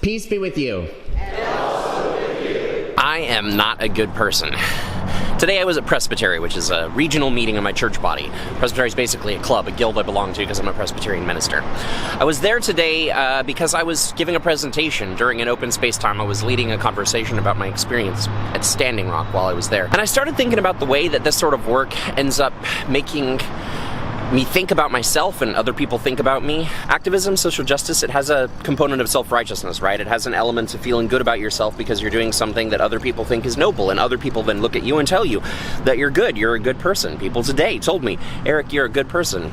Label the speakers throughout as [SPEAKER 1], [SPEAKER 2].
[SPEAKER 1] Peace be with you.
[SPEAKER 2] And also with you. I am not a good person. Today I was at Presbytery, which is a regional meeting of my church body. Presbytery is basically a club, a guild I belong to because I'm a Presbyterian minister. I was there today because I was giving a presentation during an open space time. I was leading a conversation about my experience at Standing Rock while I was there. And I started thinking about the way that this sort of work ends up making me think about myself and other people think about me. Activism, social justice, it has a component of self-righteousness, right? It has an element of feeling good about yourself because you're doing something that other people think is noble, and other people then look at you and tell you that you're good, you're a good person. People today told me, Eric, you're a good person.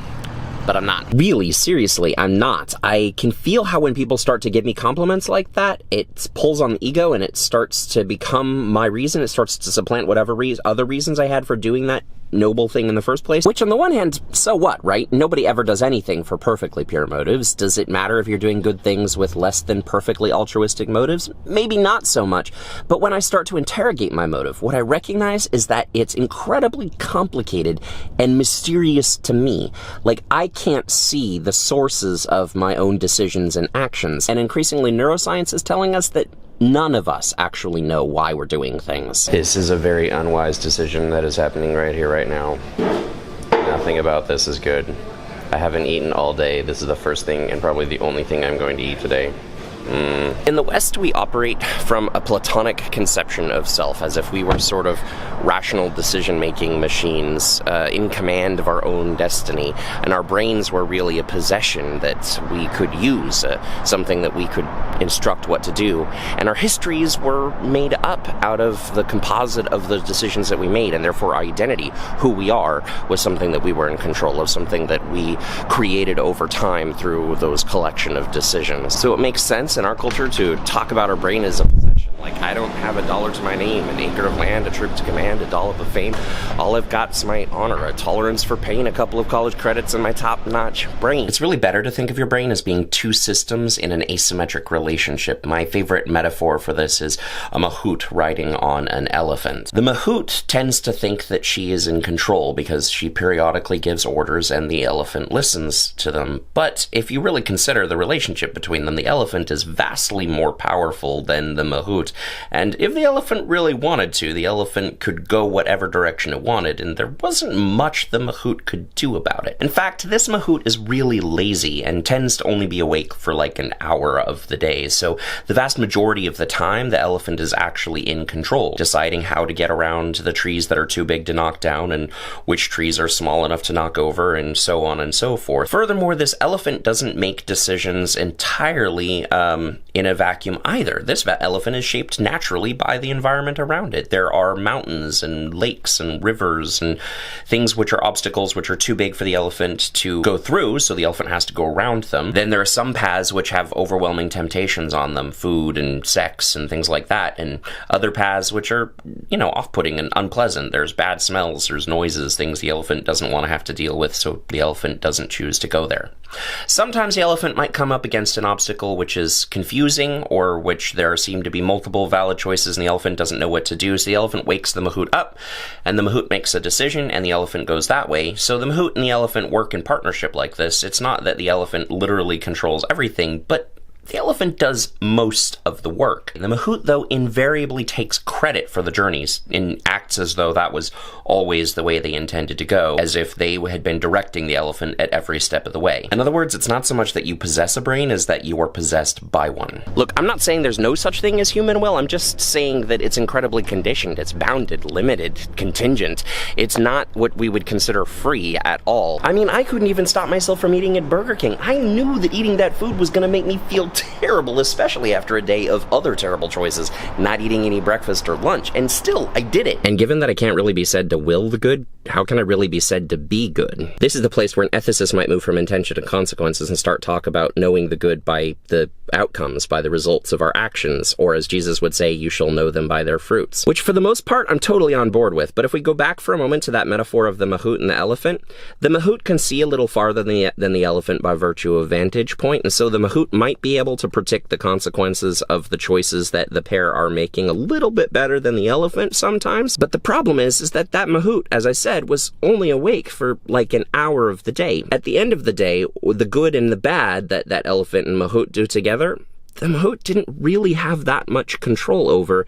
[SPEAKER 2] But I'm not. Really, seriously, I'm not. I can feel how when people start to give me compliments like that, it pulls on the ego and it starts to become my reason. It starts to supplant whatever other reasons I had for doing that noble thing in the first place. Which on the one hand, so what, right? Nobody ever does anything for perfectly pure motives. Does it matter if you're doing good things with less than perfectly altruistic motives? Maybe not so much. But when I start to interrogate my motive, what I recognize is that it's incredibly complicated and mysterious to me. Like, I can't see the sources of my own decisions and actions. And increasingly, neuroscience is telling us that none of us actually know why we're doing things. This is a very unwise decision that is happening right here, right now. Nothing about this is good. I haven't eaten all day. This is the first thing and probably the only thing I'm going to eat today. In the West, we operate from a Platonic conception of self, as if we were sort of rational decision-making machines in command of our own destiny, and our brains were really a possession that we could use, something that we could instruct what to do, and our histories were made up out of the composite of the decisions that we made, and therefore our identity, who we are, was something that we were in control of, something that we created over time through those collection of decisions. So it makes sense in our culture to talk about our brain as a possession. Like, I don't have a dollar to my name, an acre of land, a troop to command, a dollop of fame. All I've got is my honor, a tolerance for pain, a couple of college credits, and my top-notch brain. It's really better to think of your brain as being two systems in an asymmetric relationship. My favorite metaphor for this is a mahout riding on an elephant. The mahout tends to think that she is in control because she periodically gives orders and the elephant listens to them. But if you really consider the relationship between them, the elephant is vastly more powerful than the mahout. And if the elephant really wanted to, the elephant could go whatever direction it wanted, and there wasn't much the mahout could do about it. In fact, this mahout is really lazy and tends to only be awake for like an hour of the day, so the vast majority of the time, the elephant is actually in control, deciding how to get around the trees that are too big to knock down and which trees are small enough to knock over, and so on and so forth. Furthermore, this elephant doesn't make decisions entirely in a vacuum either. This elephant is shaped naturally by the environment around it. There are mountains and lakes and rivers and things which are obstacles which are too big for the elephant to go through, so the elephant has to go around them. Then there are some paths which have overwhelming temptations on them, food and sex and things like that, and other paths which are, off-putting and unpleasant. There's bad smells, there's noises, things the elephant doesn't want to have to deal with, so the elephant doesn't choose to go there. Sometimes the elephant might come up against an obstacle which is confusing, or which there seem to be multiple valid choices and the elephant doesn't know what to do, so the elephant wakes the mahout up, and the mahout makes a decision, and the elephant goes that way. So the mahout and the elephant work in partnership like this. It's not that the elephant literally controls everything, but the elephant does most of the work. The mahout, though, invariably takes credit for the journeys and acts as though that was always the way they intended to go, as if they had been directing the elephant at every step of the way. In other words, it's not so much that you possess a brain as that you are possessed by one. Look, I'm not saying there's no such thing as human will, I'm just saying that it's incredibly conditioned, it's bounded, limited, contingent. It's not what we would consider free at all. I mean, I couldn't even stop myself from eating at Burger King. I knew that eating that food was gonna make me feel terrible, especially after a day of other terrible choices, not eating any breakfast or lunch, and still, I did it. And given that I can't really be said to will the good, how can I really be said to be good? This is the place where an ethicist might move from intention to consequences and start talk about knowing the good by the outcomes, by the results of our actions, or as Jesus would say, you shall know them by their fruits. Which for the most part, I'm totally on board with, but if we go back for a moment to that metaphor of the mahout and the mahout can see a little farther than the elephant by virtue of vantage point, and so the mahout might be able to predict the consequences of the choices that the pair are making a little bit better than the elephant sometimes. But the problem is that mahout, as I said, was only awake for like an hour of the day. At the end of the day, the good and the bad that elephant and mahout do together, the Mahout didn't really have that much control over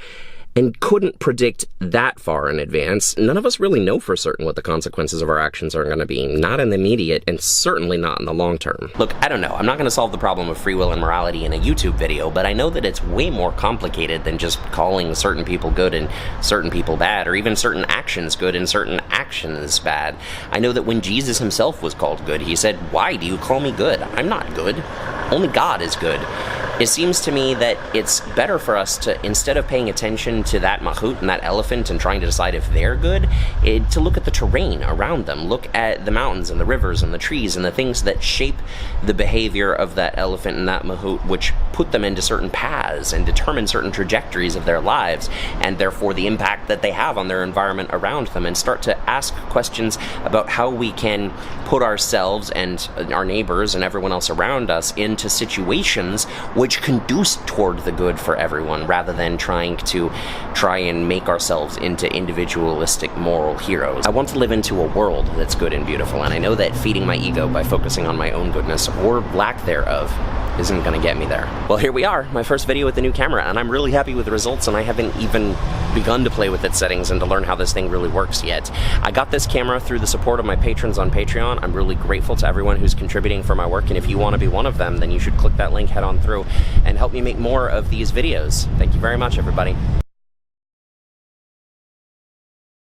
[SPEAKER 2] and couldn't predict that far in advance. None of us really know for certain what the consequences of our actions are going to be, not in the immediate and certainly not in the long term. Look, I don't know, I'm not going to solve the problem of free will and morality in a YouTube video, but I know that it's way more complicated than just calling certain people good and certain people bad, or even certain actions good and certain actions bad. I know that when Jesus himself was called good, he said, "Why do you call me good? I'm not good. Only God is good." It seems to me that it's better for us to, instead of paying attention to that mahout and that elephant and trying to decide if they're good, to look at the terrain around them. Look at the mountains and the rivers and the trees and the things that shape the behavior of that elephant and that mahout, which put them into certain paths and determine certain trajectories of their lives, and therefore the impact that they have on their environment around them, and start to ask questions about how we can put ourselves and our neighbors and everyone else around us into situations which conduce toward the good for everyone, rather than trying and make ourselves into individualistic moral heroes. I want to live into a world that's good and beautiful, and I know that feeding my ego by focusing on my own goodness, or lack thereof, isn't going to get me there. Well, here we are, my first video with the new camera, and I'm really happy with the results, and I haven't even begun to play with its settings and to learn how this thing really works yet. I got this camera through the support of my patrons on Patreon. I'm really grateful to everyone who's contributing for my work, and if you want to be one of them, then you should click that link, head on through, and help me make more of these videos. Thank you very much, everybody.